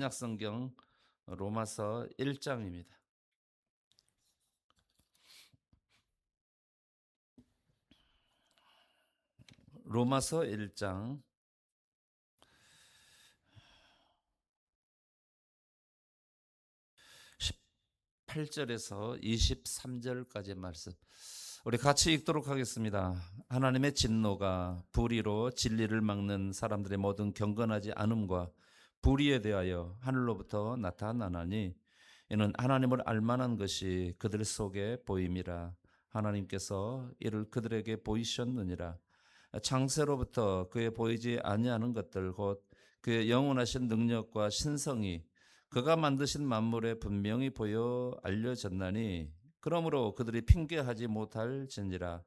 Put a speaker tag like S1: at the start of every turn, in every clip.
S1: 신약성경 로마서 1장입니다. 로마서 1장 18절에서 23절까지 말씀 우리 같이 읽도록 하겠습니다. 하나님의 진노가 불의로 진리를 막는 사람들의 모든 경건하지 않음과 불의에 대하여 하늘로부터 나타나나니 이는 하나님을 알만한 것이 그들 속에 보임이라. 하나님께서 이를 그들에게 보이셨느니라. 창세로부터 그의 보이지 아니하는 것들 곧 그의 영원하신 능력과 신성이 그가 만드신 만물에 분명히 보여 알려졌나니 그러므로 그들이 핑계하지 못할지니라.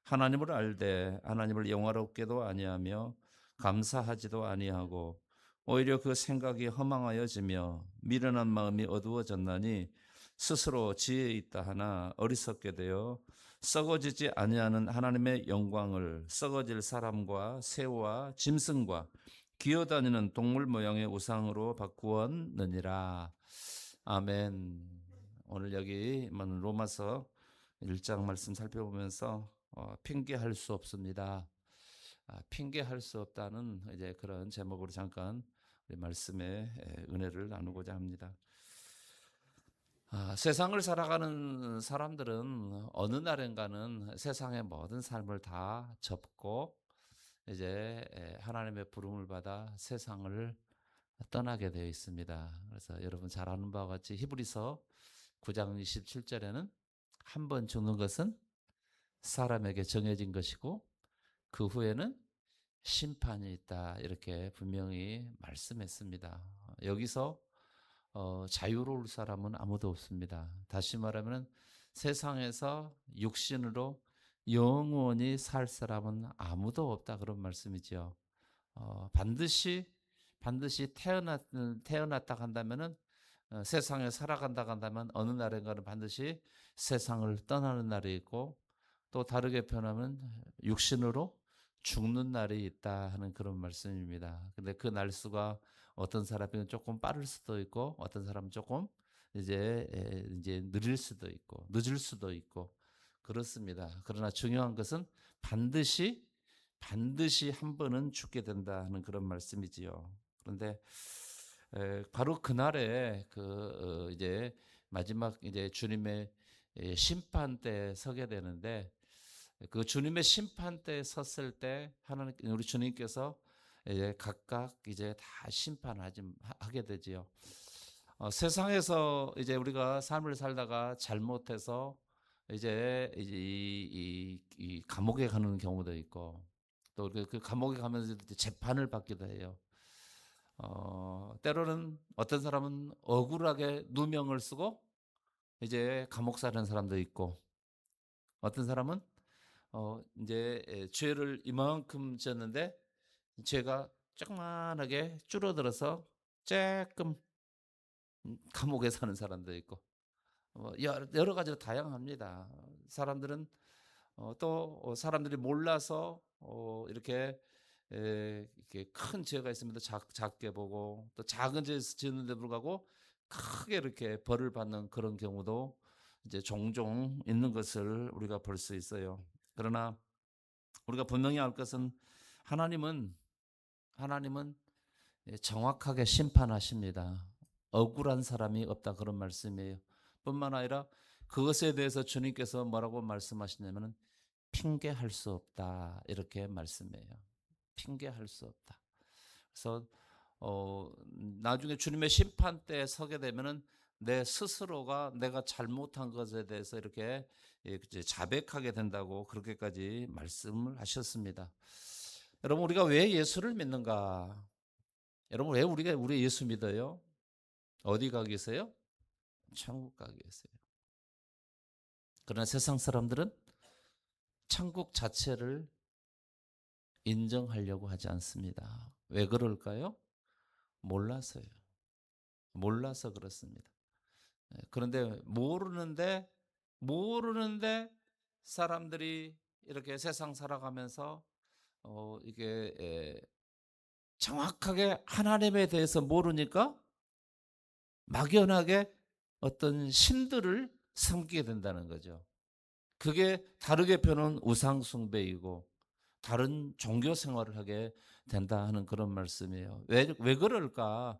S1: 하나님을 알되 하나님을 영화롭게도 아니하며 감사하지도 아니하고 오히려 그 생각이 허망하여지며 미련한 마음이 어두워졌나니 스스로 지혜 있다 하나 어리석게 되어 썩어지지 아니하는 하나님의 영광을 썩어질 사람과 새와 짐승과 기어다니는 동물 모양의 우상으로 바꾸었느니라. 아멘. 오늘 여기 로마서 1장 말씀 살펴보면서 핑계할 수 없습니다. 핑계할 수 없다는 이제 그런 제목으로 잠깐 우리 말씀의 은혜를 나누고자 합니다. 세상을 살아가는 사람들은 어느 날인가는 세상의 모든 삶을 다 접고 이제 하나님의 부름을 받아 세상을 떠나게 되어 있습니다. 그래서 여러분 잘 아는 바와 같이 히브리서 9장 27절에는 한 번 죽는 것은 사람에게 정해진 것이고 그 후에는 심판이 있다 이렇게 분명히 말씀했습니다. 여기서 자유로울 사람은 아무도 없습니다. 다시 말하면 세상에서 육신으로 영원히 살 사람은 아무도 없다 그런 말씀이죠. 반드시 태어났다 한다면은 세상에 살아간다 한다면 어느 날인가는 반드시 세상을 떠나는 날이 있고 또 다르게 표현하면 육신으로 죽는 날이 있다 하는 그런 말씀입니다. 근데 그 날수가 어떤 사람은 조금 빠를 수도 있고 어떤 사람은 조금 이제 느릴 수도 있고 늦을 수도 있고 그렇습니다. 그러나 중요한 것은 반드시 한 번은 죽게 된다 하는 그런 말씀이지요. 그런데 바로 그날에 이제 마지막 이제 주님의 심판 때 서게 되는데 그 주님의 심판 때 섰을 때 하나님 우리 주님께서 이제 각각 이제 다 심판하게 되지요. 세상에서 이제 우리가 삶을 살다가 잘못해서 이제 이 감옥에 가는 경우도 있고 또 그 감옥에 가면서 재판을 받기도 해요. 때로는 어떤 사람은 억울하게 누명을 쓰고 이제 감옥 사는 사람도 있고 어떤 사람은 이제 죄를 이만큼 지었는데 죄가 조그만하게 줄어들어서 조금 감옥에 사는 사람도 있고 여러 가지로 다양합니다. 사람들은 또 사람들이 몰라서 이렇게 큰 죄가 있으면 작게 보고 또 작은 죄 짓는데 불구하고 크게 이렇게 벌을 받는 그런 경우도 이제 종종 있는 것을 우리가 볼 수 있어요. 그러나 우리가 분명히 알 것은 하나님은 하나님은 정확하게 심판하십니다. 억울한 사람이 없다 그런 말씀이에요. 뿐만 아니라 그것에 대해서 주님께서 뭐라고 말씀하시냐면은 핑계할 수 없다 이렇게 말씀해요. 핑계할 수 없다. 그래서 나중에 주님의 심판 때 서게 되면은 내 스스로가 내가 잘못한 것에 대해서 이렇게 이제 자백하게 된다고 그렇게까지 말씀을 하셨습니다. 여러분 우리가 왜 예수를 믿는가? 여러분 왜 우리가 우리 예수 믿어요? 어디 가기 위해서요? 천국 가기 위해서요. 그러나 세상 사람들은 천국 자체를 인정하려고 하지 않습니다. 왜 그럴까요? 몰라서요. 몰라서 그렇습니다. 그런데 모르는데 사람들이 이렇게 세상 살아가면서 이게 정확하게 하나님에 대해서 모르니까 막연하게 어떤 신들을 섬기게 된다는 거죠. 그게 다르게 펴는 우상 숭배이고 다른 종교 생활을 하게 된다 하는 그런 말씀이에요. 왜 그럴까?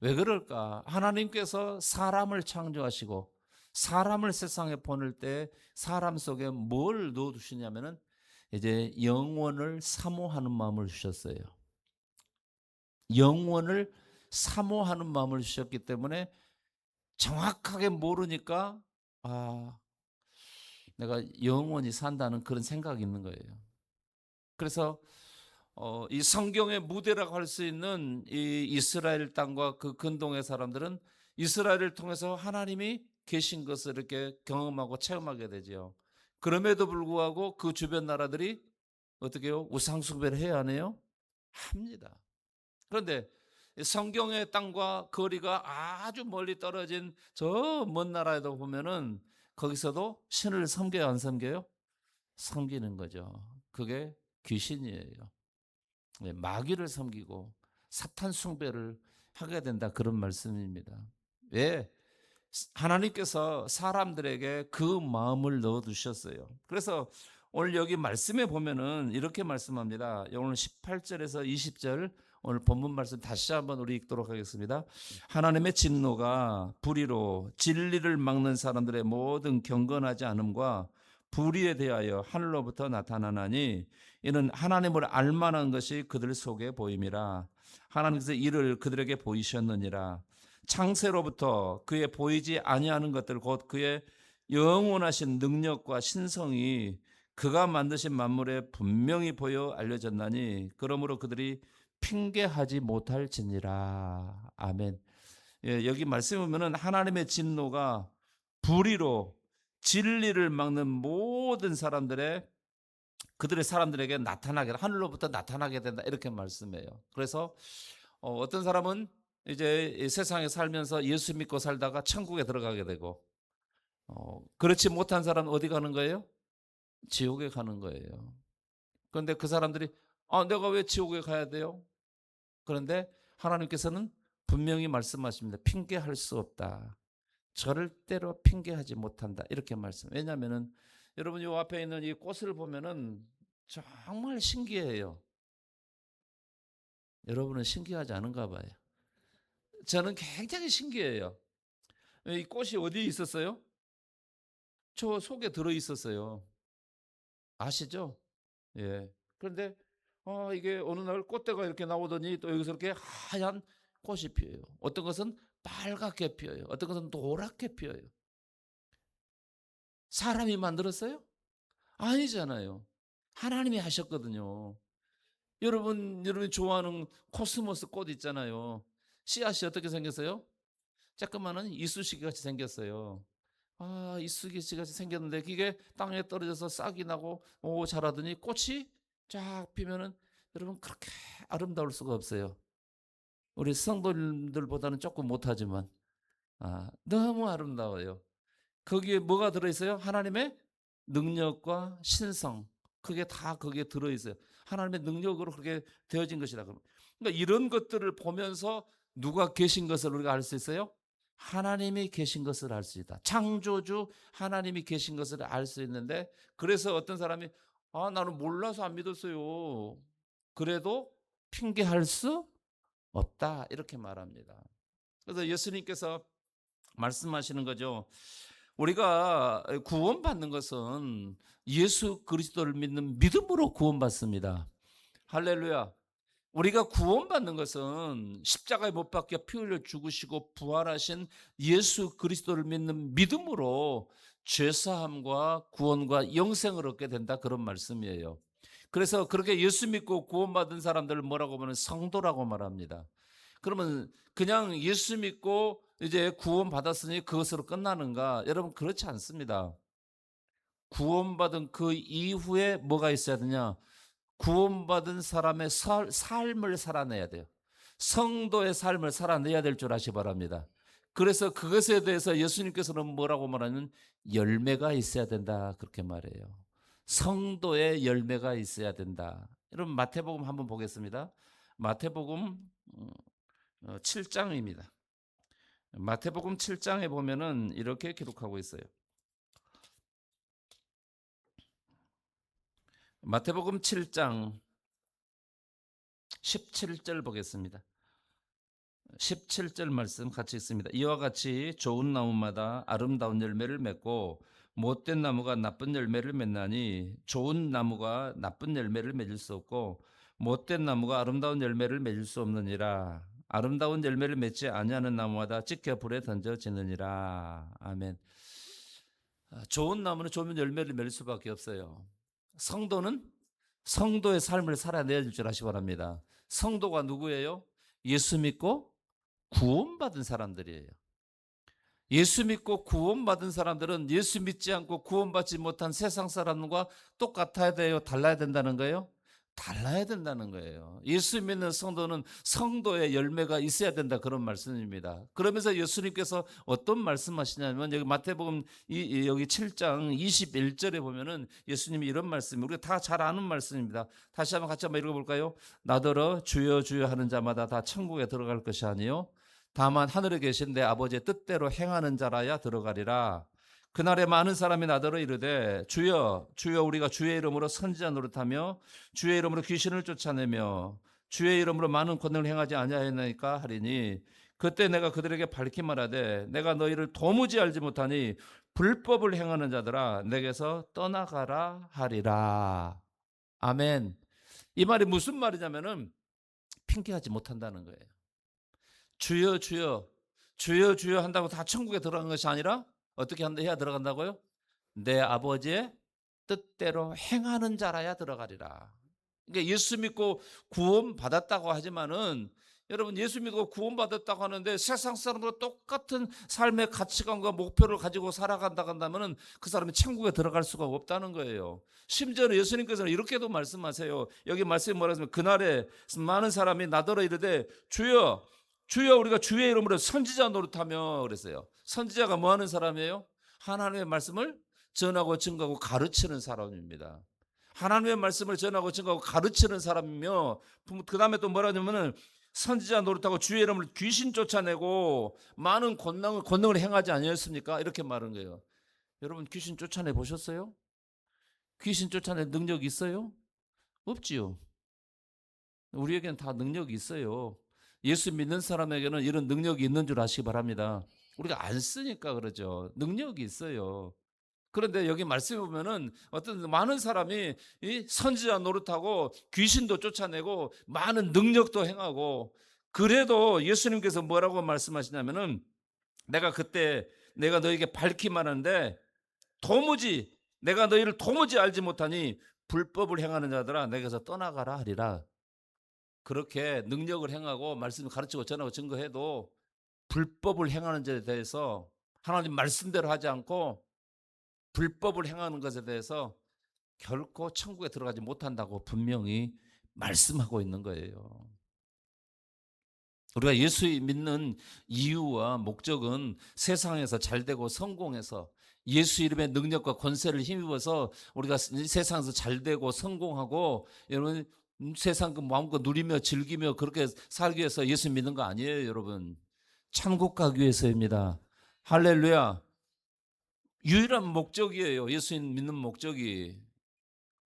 S1: 왜 그럴까? 하나님께서 사람을 창조하시고 사람을 세상에 보낼 때 사람 속에 뭘 넣어 두시냐면은 이제 영원을 사모하는 마음을 주셨어요. 영원을 사모하는 마음을 주셨기 때문에 정확하게 모르니까 아, 내가 영원히 산다는 그런 생각이 있는 거예요. 그래서 이 성경의 무대라고 할 수 있는 이 이스라엘 땅과 그 근동의 사람들은 이스라엘을 통해서 하나님이 계신 것을 이렇게 경험하고 체험하게 되죠. 그럼에도 불구하고 그 주변 나라들이 어떻게 해요? 우상 숭배를 해야 하네요? 합니다. 그런데 성경의 땅과 거리가 아주 멀리 떨어진 저 먼 나라에도 보면은 거기서도 신을 섬겨요, 안 섬겨요? 섬기는 거죠. 그게 귀신이에요. 네, 마귀를 섬기고 사탄 숭배를 하게 된다 그런 말씀입니다. 왜? 하나님께서 사람들에게 그 마음을 넣어 두셨어요. 그래서 오늘 여기 말씀에 보면은 이렇게 말씀합니다. 오늘 18절에서 20절 오늘 본문 말씀 다시 한번 우리 읽도록 하겠습니다. 하나님의 진노가 불의로 진리를 막는 사람들의 모든 경건하지 않음과 불의에 대하여 하늘로부터 나타나나니 이는 하나님을 알만한 것이 그들 속에 보임이라. 하나님께서 이를 그들에게 보이셨느니라. 창세로부터 그의 보이지 아니하는 것들 곧 그의 영원하신 능력과 신성이 그가 만드신 만물에 분명히 보여 알려졌나니 그러므로 그들이 핑계하지 못할지니라. 아멘. 예, 여기 말씀에 보면은 하나님의 진노가 불의로 진리를 막는 모든 사람들의 그들의 사람들에게 나타나게 하늘로부터 나타나게 된다 이렇게 말씀해요. 그래서 어떤 사람은 이제 세상에 살면서 예수 믿고 살다가 천국에 들어가게 되고 그렇지 못한 사람은 어디 가는 거예요? 지옥에 가는 거예요. 그런데 그 사람들이 내가 왜 지옥에 가야 돼요? 그런데 하나님께서는 분명히 말씀하십니다. 핑계할 수 없다. 절대로 핑계하지 못한다. 이렇게 말씀. 왜냐하면은 여러분 요 앞에 있는 이 꽃을 보면은 정말 신기해요. 여러분은 신기하지 않은가 봐요. 저는 굉장히 신기해요. 이 꽃이 어디에 있었어요? 저 속에 들어 있었어요. 아시죠? 예. 그런데 이게 어느 날 꽃대가 이렇게 나오더니 또 여기서 이렇게 하얀 꽃이 피어요. 어떤 것은 빨갛게 피어요. 어떤 것은 노랗게 피어요. 사람이 만들었어요? 아니잖아요. 하나님이 하셨거든요. 여러분이 좋아하는 코스모스 꽃 있잖아요. 씨앗이 어떻게 생겼어요? 조그마한 이쑤시개 같이 생겼어요. 이쑤시개 같이 생겼는데 그게 땅에 떨어져서 싹이 나고 자라더니 꽃이 쫙 피면은 여러분 그렇게 아름다울 수가 없어요. 우리 성도님들보다는 조금 못하지만 너무 아름다워요. 거기에 뭐가 들어있어요? 하나님의 능력과 신성. 그게 다 거기에 들어있어요. 하나님의 능력으로 그렇게 되어진 것이다. 그러니까 이런 것들을 보면서 누가 계신 것을 우리가 알 수 있어요? 하나님이 계신 것을 알 수 있다. 창조주 하나님이 계신 것을 알 수 있는데 그래서 어떤 사람이 나는 몰라서 안 믿었어요. 그래도 핑계할 수 없다. 이렇게 말합니다. 그래서 예수님께서 말씀하시는 거죠. 우리가 구원받는 것은 예수 그리스도를 믿는 믿음으로 구원받습니다. 할렐루야. 우리가 구원받는 것은 십자가에 못 박혀 피 흘려 죽으시고 부활하신 예수 그리스도를 믿는 믿음으로 죄사함과 구원과 영생을 얻게 된다 그런 말씀이에요. 그래서 그렇게 예수 믿고 구원받은 사람들을 뭐라고 하면 성도라고 말합니다. 그러면 그냥 예수 믿고 이제 구원받았으니 그것으로 끝나는가? 여러분 그렇지 않습니다. 구원받은 그 이후에 뭐가 있어야 되냐? 구원받은 사람의 삶을 살아내야 돼요. 성도의 삶을 살아내야 될 줄 아시 바랍니다. 그래서 그것에 대해서 예수님께서는 뭐라고 말하는 열매가 있어야 된다 그렇게 말해요. 성도의 열매가 있어야 된다. 여러분 마태복음 한번 보겠습니다. 마태복음 7장입니다. 마태복음 7장에 보면은 이렇게 기록하고 있어요. 마태복음 7장 17절 보겠습니다. 17절 말씀 같이 있습니다. 이와 같이 좋은 나무마다 아름다운 열매를 맺고 못된 나무가 나쁜 열매를 맺나니 좋은 나무가 나쁜 열매를 맺을 수 없고 못된 나무가 아름다운 열매를 맺을 수 없느니라. 아름다운 열매를 맺지 아니하는 나무마다 찢겨 불에 던져지느니라. 아멘. 좋은 나무는 좋은 열매를 맺을 수밖에 없어요. 성도는 성도의 삶을 살아내야 줄 아시기 바랍니다. 성도가 누구예요? 예수 믿고 구원받은 사람들이에요. 예수 믿고 구원받은 사람들은 예수 믿지 않고 구원받지 못한 세상 사람과 똑같아야 돼요? 달라야 된다는 거예요? 달라야 된다는 거예요. 예수 믿는 성도는 성도의 열매가 있어야 된다, 그런 말씀입니다. 그러면서 예수님께서 어떤 말씀하시냐면 여기 마태복음 여기 7장 21절에 보면은 예수님이 이런 말씀, 우리가 다 잘 아는 말씀입니다. 다시 한번 같이 한번 읽어볼까요? 나더러 주여 주여 하는 자마다 다 천국에 들어갈 것이 아니요 다만 하늘에 계신 내 아버지의 뜻대로 행하는 자라야 들어가리라. 그날에 많은 사람이 나더러 이르되 주여 주여 우리가 주의 이름으로 선지자 노릇하며 주의 이름으로 귀신을 쫓아내며 주의 이름으로 많은 권능을 행하지 아니하였나이까 하리니 그때 내가 그들에게 밝히 말하되 내가 너희를 도무지 알지 못하니 불법을 행하는 자들아 내게서 떠나가라 하리라. 아멘. 이 말이 무슨 말이냐면은 핑계하지 못한다는 거예요. 주여 주여 주여 주여 한다고 다 천국에 들어간 것이 아니라 어떻게 해야 들어간다고요? 내 아버지의 뜻대로 행하는 자라야 들어가리라. 그러니까 예수 믿고 구원 받았다고 하지만은 여러분 예수 믿고 구원 받았다고 하는데 세상 사람과 똑같은 삶의 가치관과 목표를 가지고 살아간다고 한다면은 그 사람이 천국에 들어갈 수가 없다는 거예요. 심지어는 예수님께서는 이렇게도 말씀하세요. 여기 말씀이 뭐라 하면 그날에 많은 사람이 나더러 이르되 주여 주여 우리가 주의 이름으로 선지자 노릇하며 그랬어요. 선지자가 뭐 하는 사람이에요? 하나님의 말씀을 전하고 증거하고 가르치는 사람입니다. 하나님의 말씀을 전하고 증거하고 가르치는 사람이며 그 다음에 또 뭐라 하냐면은 선지자 노릇하고 주의 이름을 귀신 쫓아내고 많은 권능을 행하지 아니었습니까? 이렇게 말하는 거예요. 여러분 귀신 쫓아내 보셨어요? 귀신 쫓아낼 능력이 있어요? 없지요. 우리에게는 다 능력이 있어요. 예수 믿는 사람에게는 이런 능력이 있는 줄 아시기 바랍니다. 우리가 안 쓰니까 그러죠. 능력이 있어요. 그런데 여기 말씀해 보면은 어떤 많은 사람이 이 선지자 노릇하고 귀신도 쫓아내고 많은 능력도 행하고 그래도 예수님께서 뭐라고 말씀하시냐면은 내가 그때 내가 너에게 밝히 말하는데 도무지 내가 너희를 도무지 알지 못하니 불법을 행하는 자들아 내게서 떠나가라 하리라. 그렇게 능력을 행하고 말씀을 가르치고 전하고 증거해도 불법을 행하는 자에 대해서 하나님 말씀대로 하지 않고 불법을 행하는 것에 대해서 결코 천국에 들어가지 못한다고 분명히 말씀하고 있는 거예요. 우리가 예수 믿는 이유와 목적은 세상에서 잘되고 성공해서 예수 이름의 능력과 권세를 힘입어서 우리가 세상에서 잘되고 성공하고 여러분 세상 그 마음껏 누리며 즐기며 그렇게 살기 위해서 예수 믿는 거 아니에요, 여러분. 천국 가기 위해서입니다. 할렐루야. 유일한 목적이에요. 예수 믿는 목적이.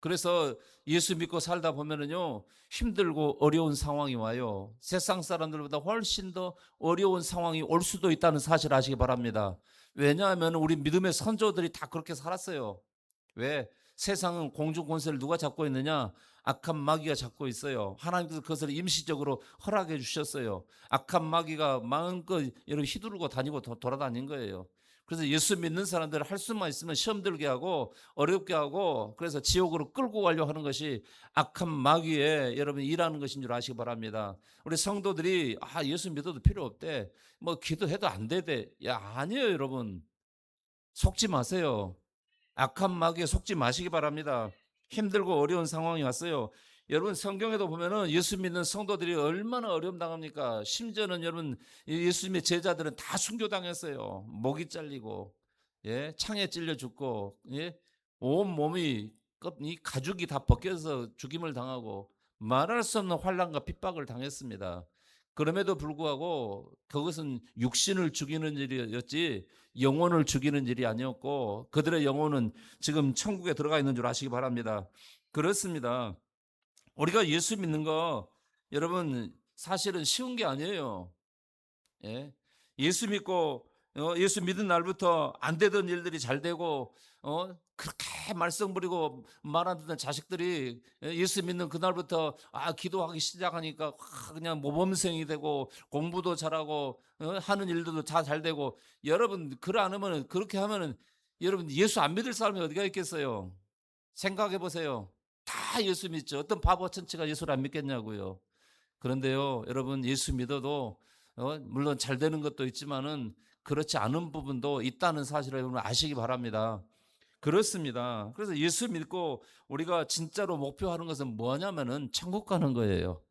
S1: 그래서 예수 믿고 살다 보면은요, 힘들고 어려운 상황이 와요. 세상 사람들보다 훨씬 더 어려운 상황이 올 수도 있다는 사실 아시기 바랍니다. 왜냐하면 우리 믿음의 선조들이 다 그렇게 살았어요. 왜? 세상은 공중 권세를 누가 잡고 있느냐? 악한 마귀가 잡고 있어요. 하나님께서 그것을 임시적으로 허락해 주셨어요. 악한 마귀가 마음껏 여러분 휘두르고 다니고 돌아다닌 거예요. 그래서 예수 믿는 사람들 할 수만 있으면 시험 들게 하고 어렵게 하고 그래서 지옥으로 끌고 가려고 하는 것이 악한 마귀의 여러분 일하는 것인 줄 아시기 바랍니다. 우리 성도들이 예수 믿어도 필요 없대. 뭐 기도해도 안 되대. 야, 아니에요, 여러분. 속지 마세요. 악한 마귀에 속지 마시기 바랍니다. 힘들고 어려운 상황이 왔어요. 여러분 성경에도 보면은 예수 믿는 성도들이 얼마나 어려움 당합니까? 심지어는 여러분 예수님의 제자들은 다 순교당했어요. 목이 잘리고 창에 찔려 죽고 온 몸이 이 가죽이 다 벗겨서 죽임을 당하고 말할 수 없는 환난과 핍박을 당했습니다. 그럼에도 불구하고 그것은 육신을 죽이는 일이었지 영혼을 죽이는 일이 아니었고 그들의 영혼은 지금 천국에 들어가 있는 줄 아시기 바랍니다. 그렇습니다. 우리가 예수 믿는 거 여러분 사실은 쉬운 게 아니에요. 예. 예수 믿고 예수 믿은 날부터 안 되던 일들이 잘 되고 그렇게 말썽 부리고 말 안 듣는 자식들이 예수 믿는 그날부터 기도하기 시작하니까 그냥 모범생이 되고 공부도 잘하고 하는 일들도 다 잘 되고 여러분 그러 않으면 그렇게 하면은 여러분 예수 안 믿을 사람이 어디가 있겠어요? 생각해 보세요. 다 예수 믿죠. 어떤 바보 천치가 예수를 안 믿겠냐고요. 그런데요, 여러분 예수 믿어도 물론 잘 되는 것도 있지만은 그렇지 않은 부분도 있다는 사실을 여러분 아시기 바랍니다. 그렇습니다. 그래서 예수 믿고 우리가 진짜로 목표하는 것은 뭐냐면은 천국 가는 거예요.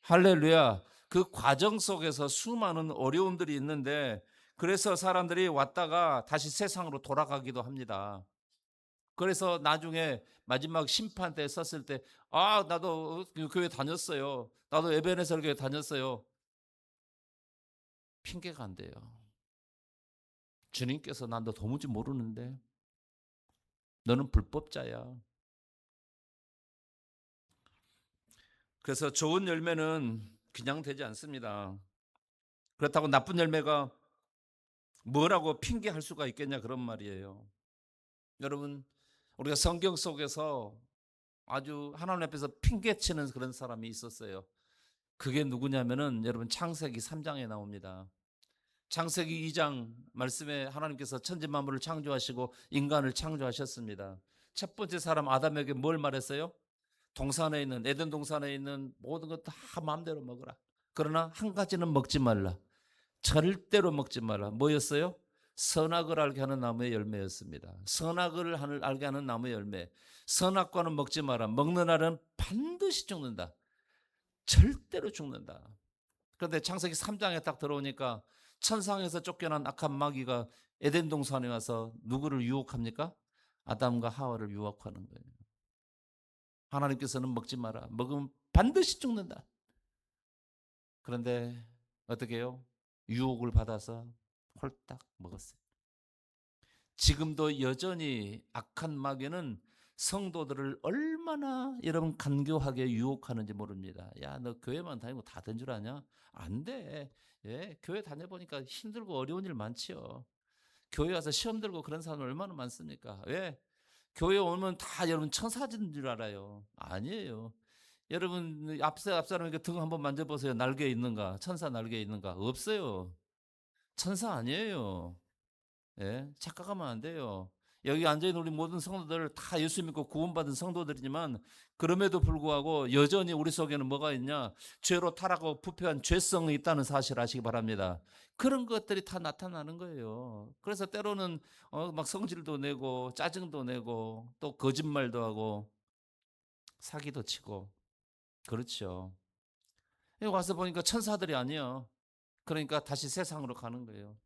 S1: 할렐루야. 그 과정 속에서 수많은 어려움들이 있는데 그래서 사람들이 왔다가 다시 세상으로 돌아가기도 합니다. 그래서 나중에 마지막 심판 때 썼을 때 나도 교회 다녔어요. 나도 에베네zer 교회 다녔어요. 핑계가 안 돼요. 주님께서 난 너 도무지 모르는데 너는 불법자야. 그래서 좋은 열매는 그냥 되지 않습니다. 그렇다고 나쁜 열매가 뭐라고 핑계할 수가 있겠냐 그런 말이에요. 여러분 우리가 성경 속에서 아주 하나님 앞에서 핑계치는 그런 사람이 있었어요. 그게 누구냐면은 여러분 창세기 3장에 나옵니다. 창세기 2장 말씀에 하나님께서 천지 만물을 창조하시고 인간을 창조하셨습니다. 첫 번째 사람 아담에게 뭘 말했어요? 동산에 있는 에덴 동산에 있는 모든 것 다 마음대로 먹어라. 그러나 한 가지는 먹지 말라. 절대로 먹지 말라. 뭐였어요? 선악을 알게 하는 나무의 열매였습니다. 선악을 알게 하는 나무의 열매. 선악과는 먹지 마라. 먹는 날은 반드시 죽는다. 절대로 죽는다. 그런데 창세기 3장에 딱 들어오니까 천상에서 쫓겨난 악한 마귀가 에덴 동산에 와서 누구를 유혹합니까? 아담과 하와를 유혹하는 거예요. 하나님께서는 먹지 마라. 먹으면 반드시 죽는다. 그런데 어떻게 해요? 유혹을 받아서 홀딱 먹었어요. 지금도 여전히 악한 마귀는 성도들을 얼마나 여러분 간교하게 유혹하는지 모릅니다. 야, 너 교회만 다니고 다 된 줄 아냐? 안 돼. 예, 교회 다녀보니까 힘들고 어려운 일 많지요. 교회 와서 시험 들고 그런 사람 얼마나 많습니까? 왜? 교회 오면 다 여러분 천사진 줄 알아요. 아니에요. 여러분 앞사람에게 등 한번 만져보세요. 날개 있는가? 천사 날개 있는가? 없어요. 천사 아니에요. 예, 착각하면 안 돼요. 여기 앉아있는 우리 모든 성도들 다 예수 믿고 구원받은 성도들이지만 그럼에도 불구하고 여전히 우리 속에는 뭐가 있냐? 죄로 타락하고 부패한 죄성이 있다는 사실 아시기 바랍니다. 그런 것들이 다 나타나는 거예요. 그래서 때로는 막 성질도 내고 짜증도 내고 또 거짓말도 하고 사기도 치고 그렇죠. 여기 와서 보니까 천사들이 아니야. 그러니까 다시 세상으로 가는 거예요.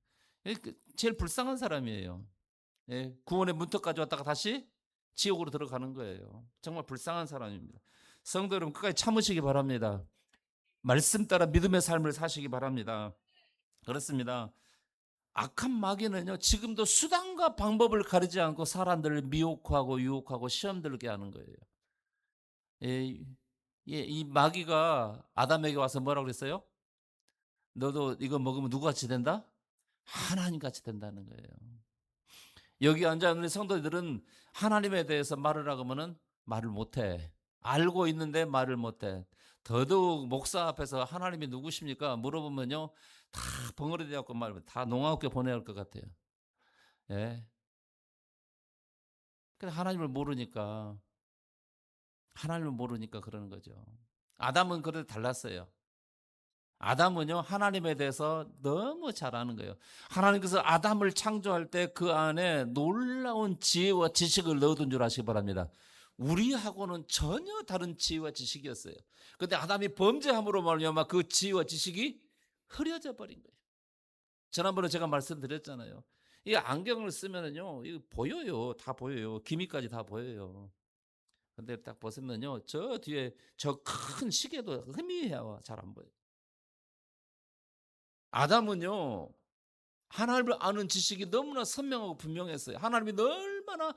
S1: 제일 불쌍한 사람이에요. 예, 구원의 문턱까지 왔다가 다시 지옥으로 들어가는 거예요. 정말 불쌍한 사람입니다. 성도 여러분 끝까지 참으시기 바랍니다. 말씀 따라 믿음의 삶을 사시기 바랍니다. 그렇습니다. 악한 마귀는요 지금도 수단과 방법을 가리지 않고 사람들을 미혹하고 유혹하고 시험 들게 하는 거예요. 예, 예, 이 마귀가 아담에게 와서 뭐라고 그랬어요? 너도 이거 먹으면 누구같이 된다? 하나님같이 된다는 거예요. 여기 앉아 있는 성도들은 하나님에 대해서 말을 하면은 말을 못해. 알고 있는데 말을 못해. 더더욱 목사 앞에서 하나님이 누구십니까? 물어보면요. 다 벙어리 대갖고 다 농아웃게 보내야 할 것 같아요. 예. 근데 하나님을 모르니까 그러는 거죠. 아담은 그래도 달랐어요. 아담은요, 하나님에 대해서 너무 잘 아는 거예요. 하나님께서 아담을 창조할 때 그 안에 놀라운 지혜와 지식을 넣어둔 줄 아시기 바랍니다. 우리하고는 전혀 다른 지혜와 지식이었어요. 근데 아담이 범죄함으로 말미암아 그 지혜와 지식이 흐려져 버린 거예요. 지난번에 제가 말씀드렸잖아요. 이 안경을 쓰면은요, 이거 보여요. 다 보여요. 기미까지 다 보여요. 근데 딱 벗으면요, 저 뒤에 저 큰 시계도 희미해요. 잘 안 보여요. 아담은요, 하나님을 아는 지식이 너무나 선명하고 분명했어요. 하나님이 얼마나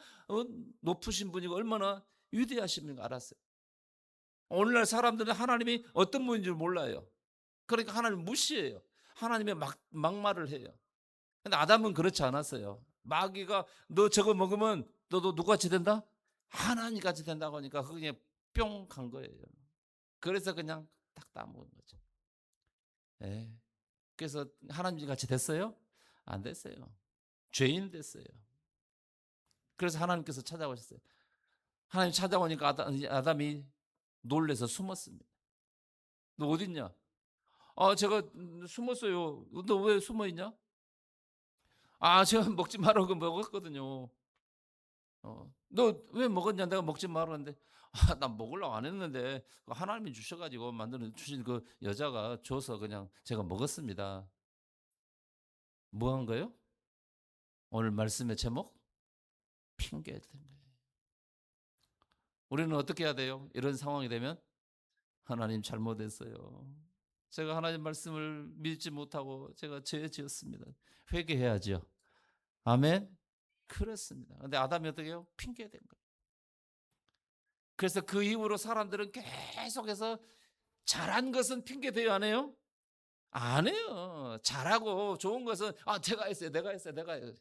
S1: 높으신 분이고 얼마나 위대하신 분인가 알았어요. 오늘날 사람들은 하나님이 어떤 분인 줄 몰라요. 그러니까 하나님을 무시해요. 하나님의 막말을 해요. 근데 아담은 그렇지 않았어요. 마귀가 너 저거 먹으면 너도 누구같이 된다? 하나님 같이 된다고 하니까 그게 뿅 간 거예요. 그래서 그냥 딱 따먹은 거죠. 예. 그래서 하나님 같이 됐어요? 안 됐어요. 죄인 됐어요. 그래서 하나님께서 찾아오셨어요. 하나님 찾아오니까 아담이 놀래서 숨었습니다. 너 어딨냐? 아, 제가 숨었어요. 너 왜 숨어 있냐? 아, 제가 먹지 말라고 먹었거든요. 너 왜 먹었냐? 내가 먹지 말았는데, 아, 난 먹으려고 안 했는데, 하나님이 주셔가지고 주신 그 여자가 줘서 그냥 제가 먹었습니다. 뭐 한 거예요? 오늘 말씀의 제목? 핑계 댄 거예요. 우리는 어떻게 해야 돼요? 이런 상황이 되면, 하나님 잘못했어요. 제가 하나님 말씀을 믿지 못하고 제가 죄 지었습니다. 회개해야죠. 아멘? 그렇습니다. 근데 아담이 어떻게 해요? 핑계 댄 거예요. 그래서 그 이후로 사람들은 계속해서 잘한 것은 핑계 대요, 안 해요? 안 해요. 잘하고 좋은 것은 제가 했어요. 내가 했어요. 내가 했어요.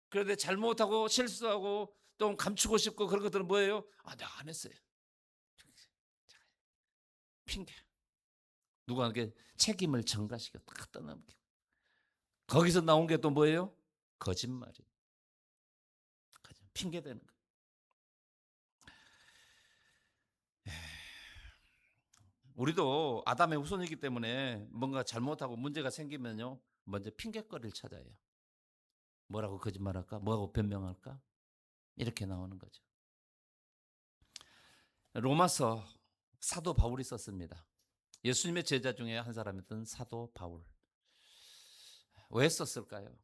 S1: 그런데 잘못하고 실수하고 또 감추고 싶고 그런 것들은 뭐예요? 내가 안 했어요. 핑계. 누구에게 책임을 전가시켜 딱 떠넘기고. 거기서 나온 게 또 뭐예요? 거짓말이에요. 핑계 대는 거예요. 우리도 아담의 후손이기 때문에 뭔가 잘못하고 문제가 생기면요, 먼저 핑계거리를 찾아요. 뭐라고 거짓말할까? 뭐라고 변명할까? 이렇게 나오는 거죠. 로마서 사도 바울이 썼습니다. 예수님의 제자 중에 한 사람이었던 사도 바울. 왜 썼을까요?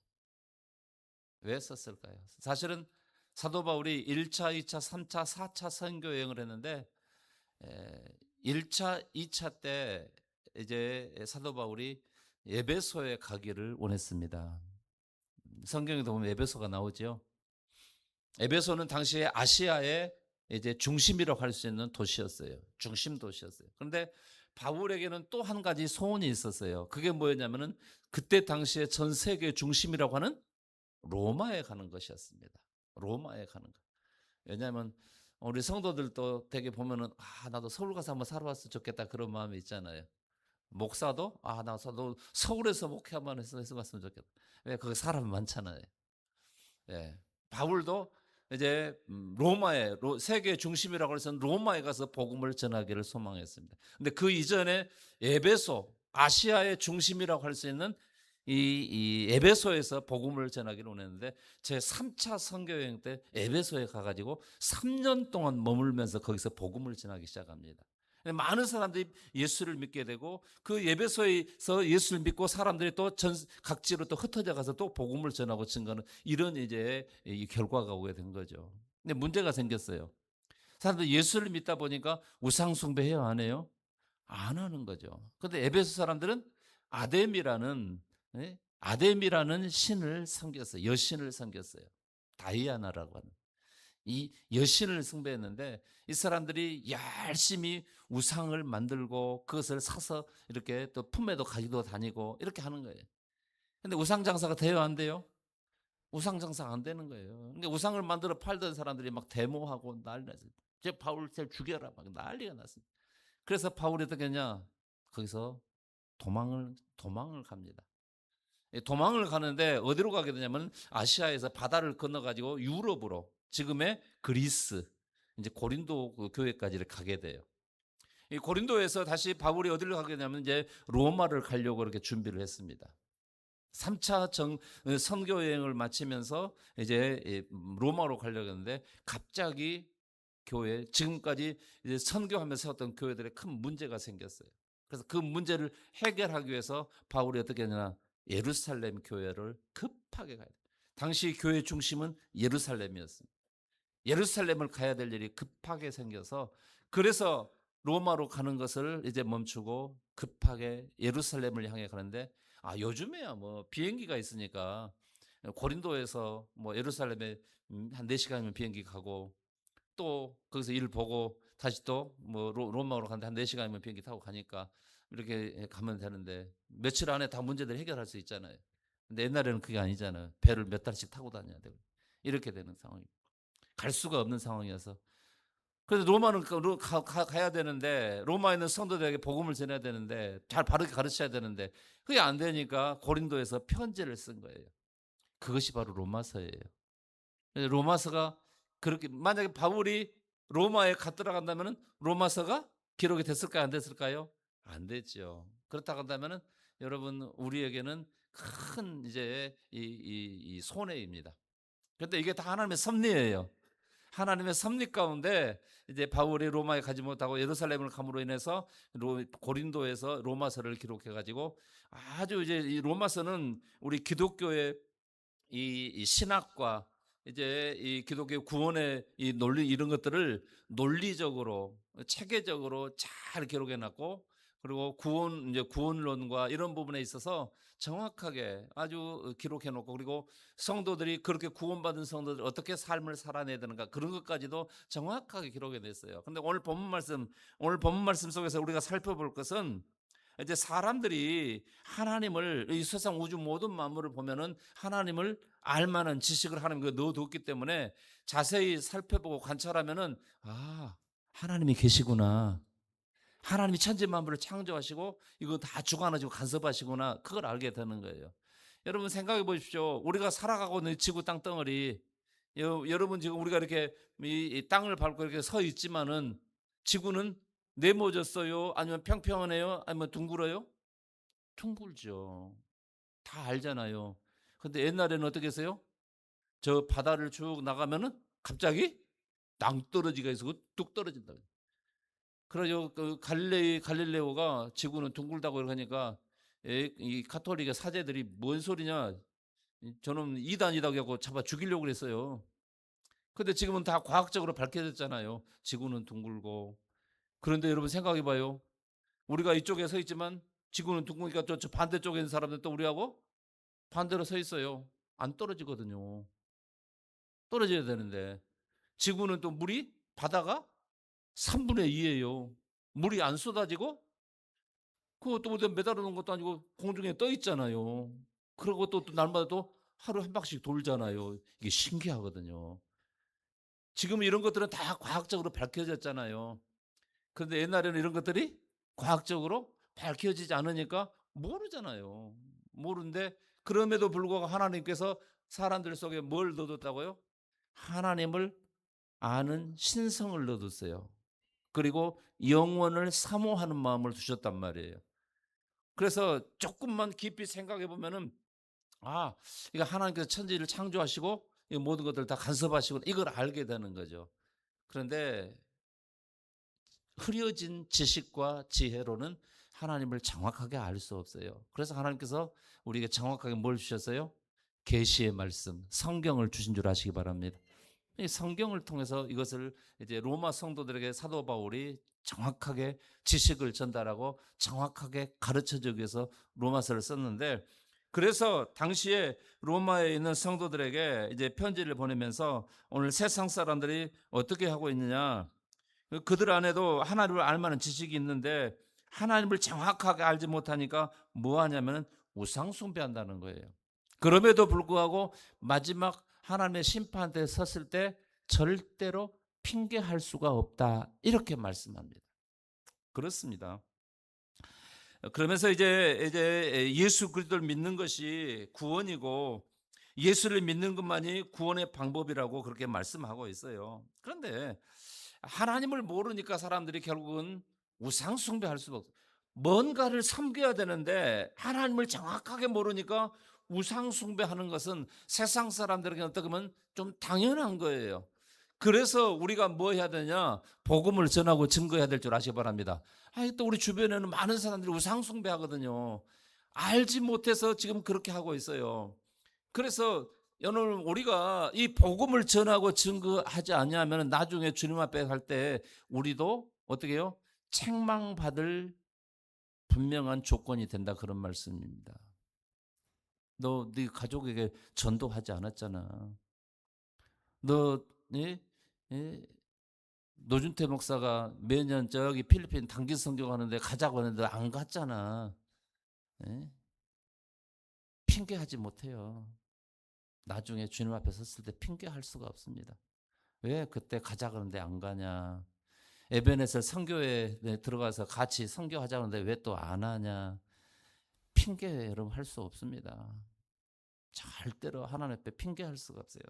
S1: 왜 썼을까요? 사실은 사도 바울이 1차, 2차, 3차, 4차 선교 여행을 했는데 1차, 2차 때 이제 사도 바울이 에베소에 가기를 원했습니다. 성경에도 보면 에베소가 나오죠. 에베소는 당시에 아시아의 이제 중심이라고 할 수 있는 도시였어요. 중심 도시였어요. 그런데 바울에게는 또 한 가지 소원이 있었어요. 그게 뭐였냐면은 그때 당시에 전 세계 중심이라고 하는 로마에 가는 것이었습니다. 로마에 가는 것. 왜냐하면 우리 성도들도 되게 보면은 나도 서울 가서 한번 살아봤으면 좋겠다 그런 마음이 있잖아요. 목사도 나도 서울에서 목회 한번 해서 봤으면 좋겠다. 왜 거기 사람이 많잖아요. 예. 바울도 이제 로마에 세계 중심이라고 해서 로마에 가서 복음을 전하기를 소망했습니다. 근데 그 이전에 에베소, 아시아의 중심이라고 할 수 있는 이 에베소에서 복음을 전하기를 원했는데 제 3차 선교 여행 때 에베소에 가가지고 3년 동안 머물면서 거기서 복음을 전하기 시작합니다. 많은 사람들이 예수를 믿게 되고 그 에베소에서 예수를 믿고 사람들이 또 각지로 또 흩어져 가서 또 복음을 전하고 증거하는 이런 이제 이 결과가 오게 된 거죠. 근데 문제가 생겼어요. 사람들이 예수를 믿다 보니까 우상 숭배해요, 안 해요? 안 하는 거죠. 근데 에베소 사람들은 아뎀이라는 아뎀이라는 신을 섬겼어요. 여신을 섬겼어요. 다이아나라고 하는. 이 여신을 숭배했는데 이 사람들이 열심히 우상을 만들고 그것을 사서 이렇게 또 품에도 가지고 다니고 이렇게 하는 거예요. 근데 우상 장사가 돼요, 안 돼요? 우상 장사가 안 되는 거예요. 근데 우상을 만들어 팔던 사람들이 막 데모하고 난리 났어요. 제 바울 제 죽여라 막 난리가 났습니다. 그래서 바울이 어떻게 했냐? 거기서 도망을 갑니다. 도망을 가는데 어디로 가게 되냐면 아시아에서 바다를 건너 가지고 유럽으로 지금의 그리스 이제 고린도 그 교회까지 가게 돼요. 이 고린도에서 다시 바울이 어디를 가게 되냐면 이제 로마를 가려고 그렇게 준비를 했습니다. 3차 선교 여행을 마치면서 이제 로마로 가려고 했는데 갑자기 교회 지금까지 이제 선교하면서 세웠던 교회들에 큰 문제가 생겼어요. 그래서 그 문제를 해결하기 위해서 바울이 어떻게 했냐? 예루살렘 교회를 급하게 가야 돼요. 당시 교회 중심은 예루살렘이었습니다. 예루살렘을 가야 될 일이 급하게 생겨서 그래서 로마로 가는 것을 이제 멈추고 급하게 예루살렘을 향해 가는데 요즘에야 뭐 비행기가 있으니까 고린도에서 뭐 예루살렘에 한 4시간이면 비행기 가고 또 거기서 일 보고 다시 또 뭐 로마로 가는데 한 4시간이면 비행기 타고 가니까 이렇게 가면 되는데 며칠 안에 다 문제들 해결할 수 있잖아요. 근데 옛날에는 그게 아니잖아요. 배를 몇 달씩 타고 다녀야 되고 이렇게 되는 상황이 갈 수가 없는 상황이어서 그래서 로마는 가야 되는데 로마에 있는 성도들에게 복음을 전해야 되는데 잘 바르게 가르쳐야 되는데 그게 안 되니까 고린도에서 편지를 쓴 거예요. 그것이 바로 로마서예요. 로마서가 그렇게 만약에 바울이 로마에 갔더라 간다면은 로마서가 기록이 됐을까요? 안 됐을까요? 안 됐죠. 그렇다 간다면은 여러분 우리에게는 큰 이제 이 손해입니다. 그런데 이게 다 하나님의 섭리예요. 하나님의 섭리 가운데 이제 바울이 로마에 가지 못하고 예루살렘을 감으로 인해서 고린도에서 로마서를 기록해 가지고 아주 이제 이 로마서는 우리 기독교의 이 신학과 이제 이 기독교 구원의 이 논리 이런 것들을 논리적으로 체계적으로 잘 기록해 놨고 그리고 구원 이제 구원론과 이런 부분에 있어서 정확하게 아주 기록해 놓고 그리고 성도들이 그렇게 구원받은 성도들이 어떻게 삶을 살아내야 되는가 그런 것까지도 정확하게 기록해 냈어요. 근데 오늘 본문 말씀 속에서 우리가 살펴볼 것은 이제 사람들이 하나님을 이 세상 우주 모든 만물을 보면은 하나님을 알만한 지식을 하나님께 넣어뒀기 때문에 자세히 살펴보고 관찰하면은 하나님이 계시구나. 하나님이 천지 만물을 창조하시고 이거 다 주관하시고 간섭하시구나. 그걸 알게 되는 거예요. 여러분 생각해 보십시오. 우리가 살아가고 있는 지구 땅덩어리 여러분 지금 우리가 이렇게 이 땅을 밟고 이렇게 서 있지만은 지구는 네모졌어요? 아니면 평평하네요? 아니면 둥글어요? 둥글죠. 다 알잖아요. 근데 옛날에는 어떻게 했어요? 저 바다를 쭉 나가면은 갑자기 낭떠러지가 있어 뚝 떨어진다. 그래서 그 갈릴레오가 지구는 둥글다고 하니까 이 가톨릭의 사제들이 뭔 소리냐? 저는 이단이라고 하고 잡아 죽이려고 그랬어요. 근데 지금은 다 과학적으로 밝혀졌잖아요. 지구는 둥글고. 그런데 여러분 생각해 봐요. 우리가 이쪽에 서 있지만 지구는 둥그니까 저 반대쪽에 있는 사람들 또 우리하고 반대로 서 있어요. 안 떨어지거든요. 떨어져야 되는데 지구는 또 물이 바다가 3분의 2예요. 물이 안 쏟아지고 그것도 어디 매달아 놓은 것도 아니고 공중에 떠 있잖아요. 그리고 또 날마다 또 하루 한 바퀴씩 돌잖아요. 이게 신기하거든요. 지금 이런 것들은 다 과학적으로 밝혀졌잖아요. 그런데 옛날에는 이런 것들이 과학적으로 밝혀지지 않으니까 모르잖아요. 모르는데 그럼에도 불구하고 하나님께서 사람들 속에 뭘 넣어뒀다고요? 하나님을 아는 신성을 넣어뒀어요. 그리고 영원을 사모하는 마음을 두셨단 말이에요. 그래서 조금만 깊이 생각해 보면은 아, 이거 하나님께서 천지를 창조하시고 이 모든 것들을 다 간섭하시고 이걸 알게 되는 거죠. 그런데 흐려진 지식과 지혜로는 하나님을 정확하게 알 수 없어요. 그래서 하나님께서 우리에게 정확하게 뭘 주셨어요? 계시의 말씀, 성경을 주신 줄 아시기 바랍니다. 이 성경을 통해서 이것을 이제 로마 성도들에게 사도 바울이 정확하게 지식을 전달하고 정확하게 가르쳐 주기 위해서 로마서를 썼는데 그래서 당시에 로마에 있는 성도들에게 이제 편지를 보내면서 오늘 세상 사람들이 어떻게 하고 있느냐 그들 안에도 하나님을 알 만한 지식이 있는데 하나님을 정확하게 알지 못하니까 뭐 하냐면 우상 숭배한다는 거예요. 그럼에도 불구하고 마지막 하나님의 심판대에 섰을 때 절대로 핑계할 수가 없다. 이렇게 말씀합니다. 그렇습니다. 그러면서 이제 예수 그리스도를 믿는 것이 구원이고 예수를 믿는 것만이 구원의 방법이라고 그렇게 말씀하고 있어요. 그런데 하나님을 모르니까 사람들이 결국은 우상 숭배할 수가 없어요. 뭔가를 섬겨야 되는데 하나님을 정확하게 모르니까 우상 숭배하는 것은 세상 사람들에게 어떻게 보면 좀 당연한 거예요. 그래서 우리가 뭐 해야 되냐? 복음을 전하고 증거해야 될 줄 아시기 바랍니다. 또 우리 주변에는 많은 사람들이 우상 숭배하거든요. 알지 못해서 지금 그렇게 하고 있어요. 그래서 오늘 우리가 이 복음을 전하고 증거하지 않냐면 나중에 주님 앞에 갈 때 우리도 어떻게 해요? 책망받을 분명한 조건이 된다 그런 말씀입니다. 너 네 가족에게 전도하지 않았잖아. 너 예? 예? 노준태 목사가 매년 저기 필리핀 단기 선교하는데 가자고 하는데 안 갔잖아. 예? 핑계하지 못해요. 나중에 주님 앞에 섰을 때 핑계할 수가 없습니다. 왜 그때 가자 그러는데 안 가냐? 에베네셀 선교회에 들어가서 같이 선교하자는데 왜 또 안 하냐? 핑계 여러분 할 수 없습니다. 절대로 하나님 앞에 핑계할 수가 없어요.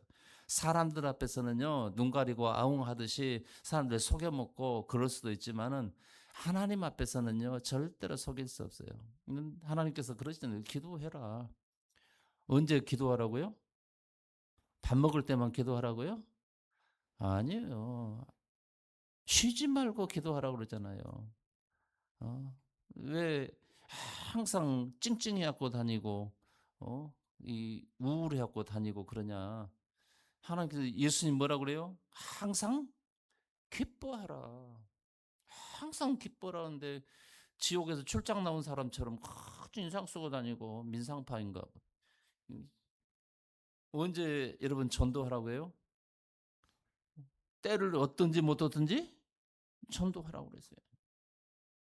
S1: 사람들 앞에서는요 눈 가리고 아웅하듯이 사람들 속여먹고 그럴 수도 있지만은 하나님 앞에서는요 절대로 속일 수 없어요. 하나님께서 그러시잖아요. 기도해라. 언제 기도하라고요? 밥 먹을 때만 기도하라고요? 아니에요. 쉬지 말고 기도하라고 그러잖아요. 어? 왜 항상 찡찡해갖고 다니고 이 우울해갖고 다니고 그러냐? 하나님께서 예수님 뭐라 그래요? 항상 기뻐하라. 항상 기뻐라는데 지옥에서 출장 나온 사람처럼 아주 인상 쓰고 다니고 민상파인가 봐. 언제 여러분 전도하라고 해요? 때를 얻든지 못 얻든지 전도하라고 그랬어요.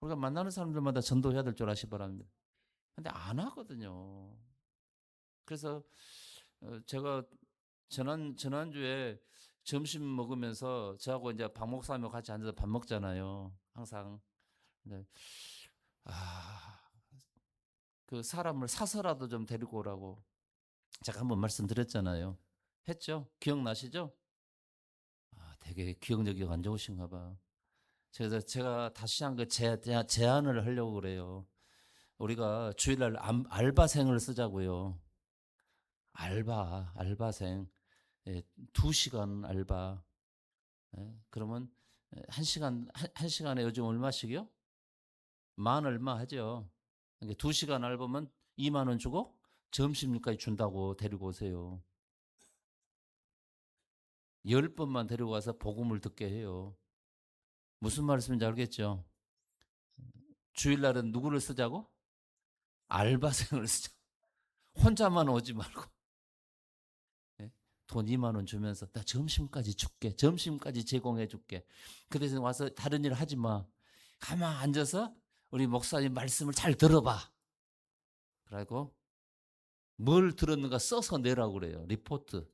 S1: 우리가 만나는 사람들마다 전도해야 될 줄 아시 바랍니다. 근데 안 하거든요. 그래서 제가 지난주에 점심 먹으면서 저하고 이제 박 목사님하고 같이 앉아서 밥 먹잖아요. 항상. 근데 그 사람을 사서라도 좀 데리고 오라고 제가 한번 말씀드렸잖아요. 했죠? 기억나시죠? 되게 기억력이 안 좋으신가 봐. 그래서 제가 다시 한 그 제안을 하려고 그래요. 우리가 주일날 알바생을 쓰자고요. 알바생. 예, 2시간 알바. 예, 그러면 1시간에 요즘 얼마씩이요? 만 얼마 하죠. 그러니까 2시간 알바면 2만 원 주고 점심까지 준다고 데리고 오세요. 10번만 데리고 와서 복음을 듣게 해요. 무슨 말씀인지 알겠죠? 주일날은 누구를 쓰자고? 알바생을 쓰자고. 혼자만 오지 말고. 예? 돈 2만 원 주면서 나 점심까지 줄게. 점심까지 제공해 줄게. 그 대신 와서 다른 일 하지 마. 가만 앉아서 우리 목사님 말씀을 잘 들어봐. 그리고 뭘 들었는가 써서 내라고 그래요. 리포트.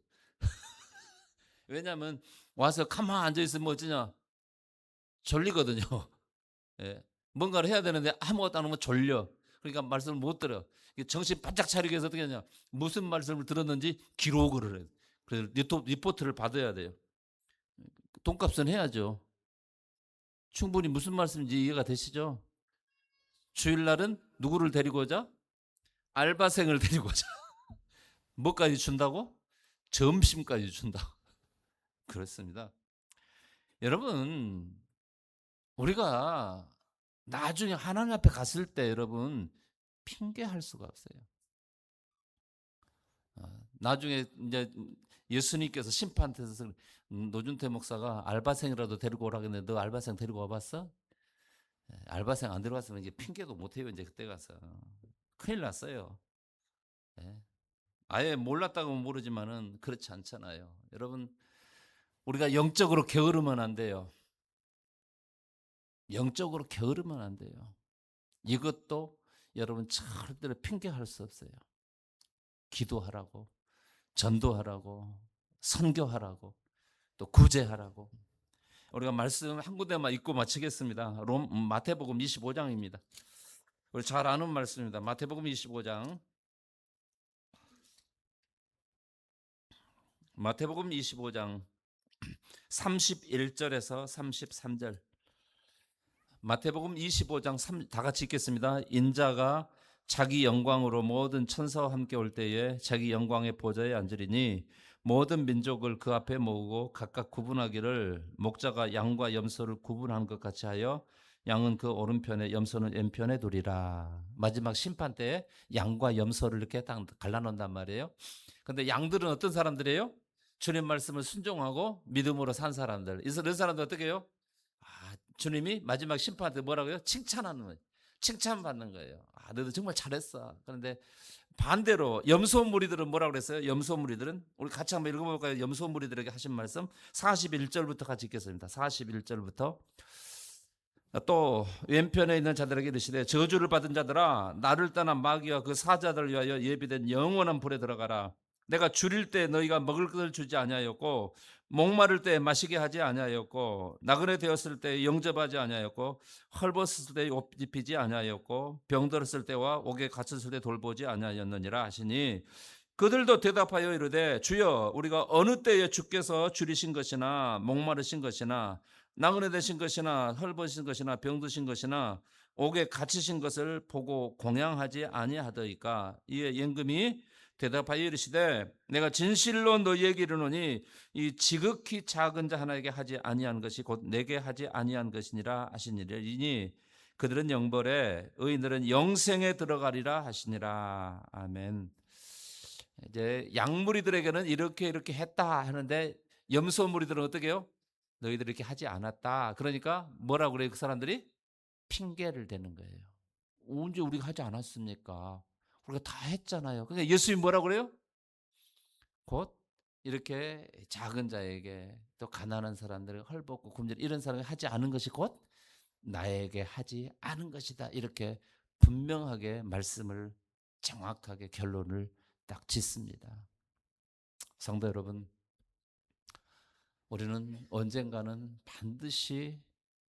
S1: 왜냐하면 와서 가만 앉아있으면 어쩌냐. 졸리거든요. 예. 뭔가를 해야 되는데 아무것도 안 하면 졸려. 그러니까 말씀을 못 들어. 정신 바짝 차리기 위해서 어떻게 하냐. 무슨 말씀을 들었는지 기록을 해요. 그래서 리포트를 받아야 돼요. 돈값은 해야죠. 충분히 무슨 말씀인지 이해가 되시죠? 주일날은 누구를 데리고 오자? 알바생을 데리고 오자. 뭐까지 준다고? 점심까지 준다고. 그렇습니다. 여러분, 우리가 나중에 하나님 앞에 갔을 때 여러분 핑계할 수가 없어요. 나중에 이제 예수님께서 심판대에서 노준태 목사가 알바생이라도 데리고 오라고 했는데 너 알바생 데리고 와봤어? 알바생 안 데려왔으면 이제 핑계도 못해요. 이제 그때 가서 큰일 났어요. 아예 몰랐다고 모르지만은 그렇지 않잖아요. 여러분 우리가 영적으로 게으르면 안 돼요. 영적으로 게으르면 안 돼요. 이것도 여러분 절대로 핑계할 수 없어요. 기도하라고, 전도하라고, 선교하라고, 또 구제하라고. 우리가 말씀 한 군데만 읽고 마치겠습니다. 마태복음 25장입니다. 우리 잘 아는 말씀입니다. 마태복음 25장. 마태복음 25장 31절에서 33절. 마태복음 25장 다 같이 읽겠습니다. 인자가 자기 영광으로 모든 천사와 함께 올 때에 자기 영광의 보좌에 앉으리니 모든 민족을 그 앞에 모으고 각각 구분하기를 목자가 양과 염소를 구분하는 것 같이 하여 양은 그 오른편에 염소는 왼편에 두리라. 마지막 심판 때에 양과 염소를 이렇게 딱 갈라놓는단 말이에요. 근데 양들은 어떤 사람들이에요? 주님 말씀을 순종하고 믿음으로 산 사람들. 이런 사람들 어떻게 해요? 주님이 마지막 심판 때 뭐라고요? 칭찬하는 거예요. 칭찬받는 거예요. 아, 너도 정말 잘했어. 그런데 반대로 염소 무리들은 뭐라고 그랬어요? 염소 무리들은 우리 같이 한번 읽어볼까요? 염소 무리들에게 하신 말씀 41절부터 같이 읽겠습니다. 41절부터 또 왼편에 있는 자들에게 이르시되 저주를 받은 자들아 나를 떠난 마귀와 그 사자들을 위하여 예비된 영원한 불에 들어가라. 내가 줄일 때 너희가 먹을 것을 주지 아니하였고 목마를 때 마시게 하지 아니하였고 나그네 되었을 때 영접하지 아니하였고 헐벗을 때 옷 입히지 아니하였고 병들었을 때와 옥에 갇혔을 때 돌보지 아니하였느니라 하시니 그들도 대답하여 이르되 주여 우리가 어느 때에 주께서 줄이신 것이나 목마르신 것이나 나그네 되신 것이나 헐벗으신 것이나 병드신 것이나 옥에 갇히신 것을 보고 공양하지 아니하더이까. 이에 임금이 대답하여 이르시되 내가 진실로 너희에게 이르노니 이 지극히 작은 자 하나에게 하지 아니한 것이 곧 내게 하지 아니한 것이니라 하시니니 그들은 영벌에 의인들은 영생에 들어가리라 하시니라. 아멘. 이제 양무리들에게는 이렇게 했다 하는데 염소 무리들은 어떻게 해요? 너희들이 이렇게 하지 않았다. 그러니까 뭐라고 그래요? 그 사람들이 핑계를 대는 거예요. 언제 우리가 하지 않았습니까? 우리가 다 했잖아요. 그러니까 예수님이 뭐라고 그래요? 곧 이렇게 작은 자에게 또 가난한 사람들, 헐벗고 굶주린 이런 사람이 하지 않은 것이 곧 나에게 하지 않은 것이다. 이렇게 분명하게 말씀을 정확하게 결론을 딱 짓습니다. 성도 여러분, 우리는 언젠가는 반드시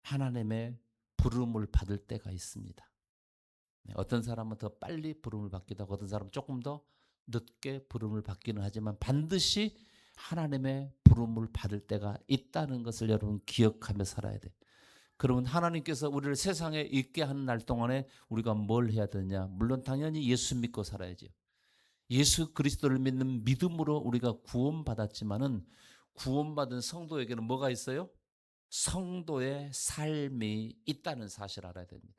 S1: 하나님의 부름을 받을 때가 있습니다. 어떤 사람은 더 빨리 부름을 받기도 하고 어떤 사람은 조금 더 늦게 부름을 받기는 하지만 반드시 하나님의 부름을 받을 때가 있다는 것을 여러분 기억하며 살아야 돼요. 그러면 하나님께서 우리를 세상에 있게 하는 날 동안에 우리가 뭘 해야 되냐? 물론 당연히 예수 믿고 살아야죠. 예수 그리스도를 믿는 믿음으로 우리가 구원받았지만은 구원받은 성도에게는 뭐가 있어요? 성도의 삶이 있다는 사실을 알아야 됩니다.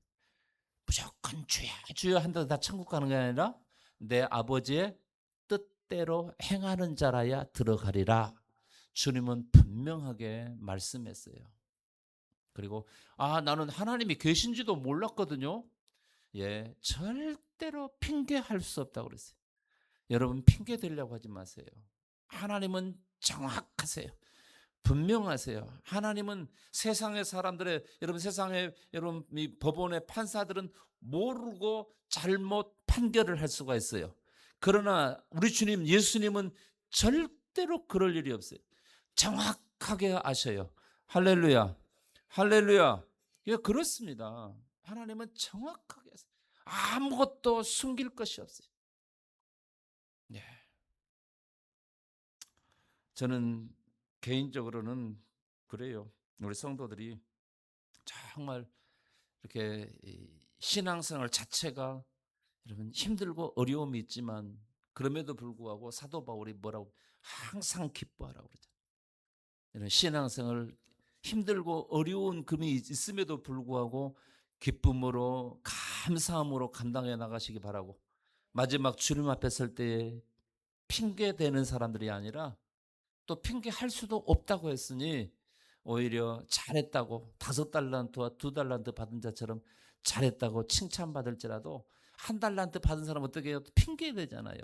S1: 무조건 주여 주여 한다고 다 천국 가는 게 아니라 내 아버지의 뜻대로 행하는 자라야 들어가리라. 주님은 분명하게 말씀했어요. 그리고 나는 하나님이 계신지도 몰랐거든요. 예, 절대로 핑계할 수 없다고 그랬어요. 여러분 핑계 대려고 하지 마세요. 하나님은 정확하세요. 분명하세요. 하나님은 세상의 사람들의 여러분 세상의 여러분 이 법원의 판사들은 모르고 잘못 판결을 할 수가 있어요. 그러나 우리 주님 예수님은 절대로 그럴 일이 없어요. 정확하게 아셔요. 할렐루야. 할렐루야. 예, 그렇습니다. 하나님은 정확하게 하세요. 아무것도 숨길 것이 없어요. 네. 저는 개인적으로는 그래요. 우리 성도들이 정말 이렇게 신앙생활 자체가 여러분 힘들고 어려움이 있지만 그럼에도 불구하고 사도 바울이 뭐라고 항상 기뻐하라고 그러잖아요. 이런 신앙생활 힘들고 어려운 금이 있음에도 불구하고 기쁨으로 감사함으로 감당해 나가시기 바라고 마지막 주님 앞에 설 때에 핑계 대는 사람들이 아니라 또 핑계할 수도 없다고 했으니 오히려 잘했다고 5달란트와 2달란트 받은 자처럼 잘했다고 칭찬받을지라도 1달란트 받은 사람은 어떻게 해요? 핑계 대잖아요.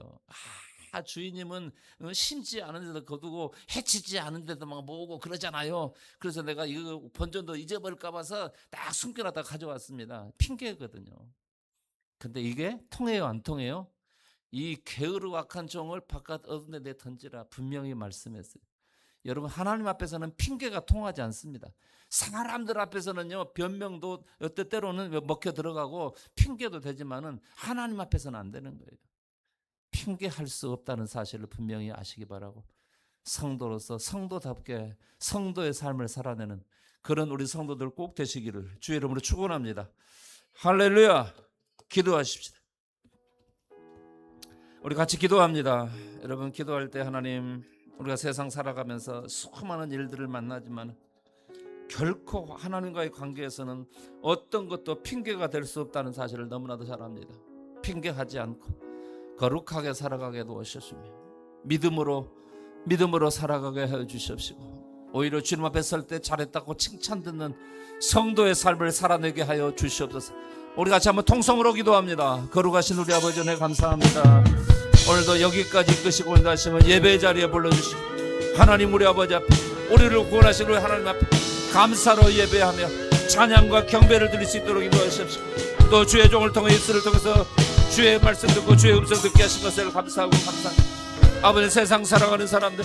S1: 주인님은 심지 않은 데도 거두고 해치지 않은 데도 막 모으고 그러잖아요. 그래서 내가 이거 본전도 잊어버릴까 봐서 딱 숨겨놨다 가져왔습니다. 핑계거든요. 근데 이게 통해요 안 통해요? 이 게으르고 악한 종을 바깥 어두운 데 던지라 분명히 말씀했어요. 여러분 하나님 앞에서는 핑계가 통하지 않습니다. 사람들 앞에서는요 변명도 때때로는 먹혀 들어가고 핑계도 되지만은 하나님 앞에서는 안 되는 거예요. 핑계할 수 없다는 사실을 분명히 아시기 바라고 성도로서 성도답게 성도의 삶을 살아내는 그런 우리 성도들 꼭 되시기를 주의 이름으로 축원합니다. 할렐루야. 기도하십시다. 우리 같이 기도합니다. 여러분 기도할 때 하나님 우리가 세상 살아가면서 수많은 일들을 만나지만 결코 하나님과의 관계에서는 어떤 것도 핑계가 될 수 없다는 사실을 너무나도 잘 압니다. 핑계하지 않고 거룩하게 살아가게 도와주시며 믿음으로 살아가게 해주시옵시고 오히려 주님 앞에 설 때 잘했다고 칭찬 듣는 성도의 삶을 살아내게 하여 주시옵소서. 우리 같이 한번 통성으로 기도합니다. 거룩하신 우리 아버지 은혜 감사합니다. 오늘도 여기까지 이끄시고 인도하시면 예배 자리에 불러주시고 하나님 우리 아버지 앞에 우리를 구원하신 우리 하나님 앞에 감사로 예배하며 찬양과 경배를 드릴 수 있도록 인도하십시오. 또 주의 종을 통해 입술을 통해서 주의 말씀 듣고 주의 음성 듣게 하신 것을 감사하고 감사합니다. 아버지 세상 살아가는 사람들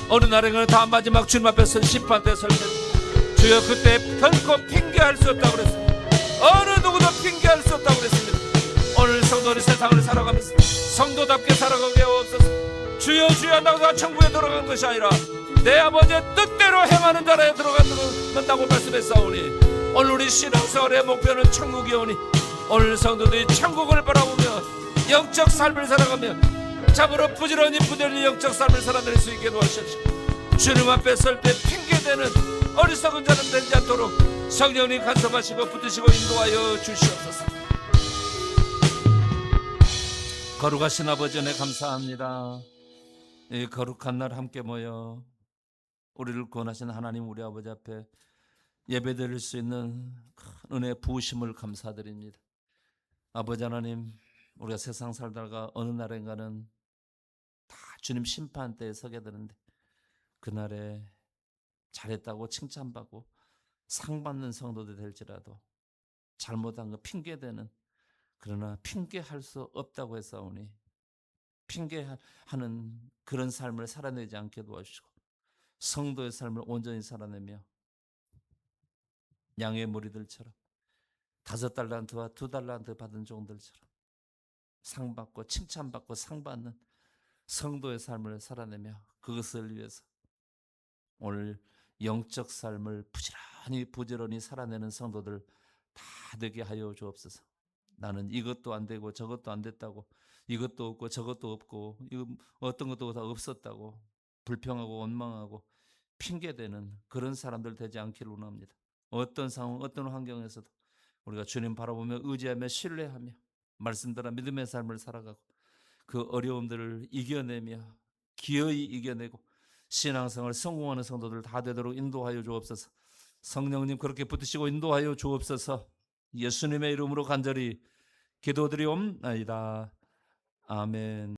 S1: 어느 날에는 다 마지막 주님 앞에 선 심판대 설 때 주여 그때 결코 핑계할 수 없다고 그랬습니다. 어느 누구도 핑계할 수 없다고 그랬습니다. 오늘 성도들이 세상을 살아가면서 성도답게 살아가게 하옵소서. 주여 주여 한다고 천국에 들어간 것이 아니라 내 아버지의 뜻대로 행하는 자라에 들어간다고 말씀했사오니 오늘 우리 신앙생활의 목표는 천국이오니 오늘 성도들이 천국을 바라보며 영적 삶을 살아가며 참으로 부지런히 영적 삶을 살아낼 수 있게 도와주십시오. 주님 앞에 설 때 핑계대는 어리석은 자는 되지 않도록 성령님 간섭하시고 붙드시고 인도하여 주시옵소서. 거룩하신 아버지 은혜 감사합니다. 이 거룩한 날 함께 모여 우리를 구원하신 하나님 우리 아버지 앞에 예배드릴 수 있는 큰 은혜 부으심을 감사드립니다. 아버지 하나님, 우리가 세상 살다가 어느 날인가는 다 주님 심판대에 서게 되는데 그날에 잘했다고 칭찬받고 상 받는 성도들 될지라도 잘못한 거 핑계대는, 그러나 핑계할 수 없다고 했사오니 핑계하는 그런 삶을 살아내지 않게 도와주시고 성도의 삶을 온전히 살아내며 양의 무리들처럼 5달란트와 2달란트 받은 종들처럼 상 받고 칭찬받고 상 받는 성도의 삶을 살아내며 그것을 위해서 오늘 영적 삶을 부지런히 살아내는 성도들 다 되게 하여 주옵소서. 나는 이것도 안 되고 저것도 안 됐다고, 이것도 없고 저것도 없고 이거 어떤 것도 다 없었다고 불평하고 원망하고 핑계대는 그런 사람들 되지 않기를 원합니다. 어떤 상황 어떤 환경에서도 우리가 주님 바라보며 의지하며 신뢰하며 말씀대로 믿음의 삶을 살아가고 그 어려움들을 이겨내며 기어이 이겨내고 신앙생활 성공하는 성도들 다 되도록 인도하여 주옵소서. 성령님 그렇게 붙으시고 인도하여 주옵소서. 예수님의 이름으로 간절히 기도드리옵나이다. 아멘.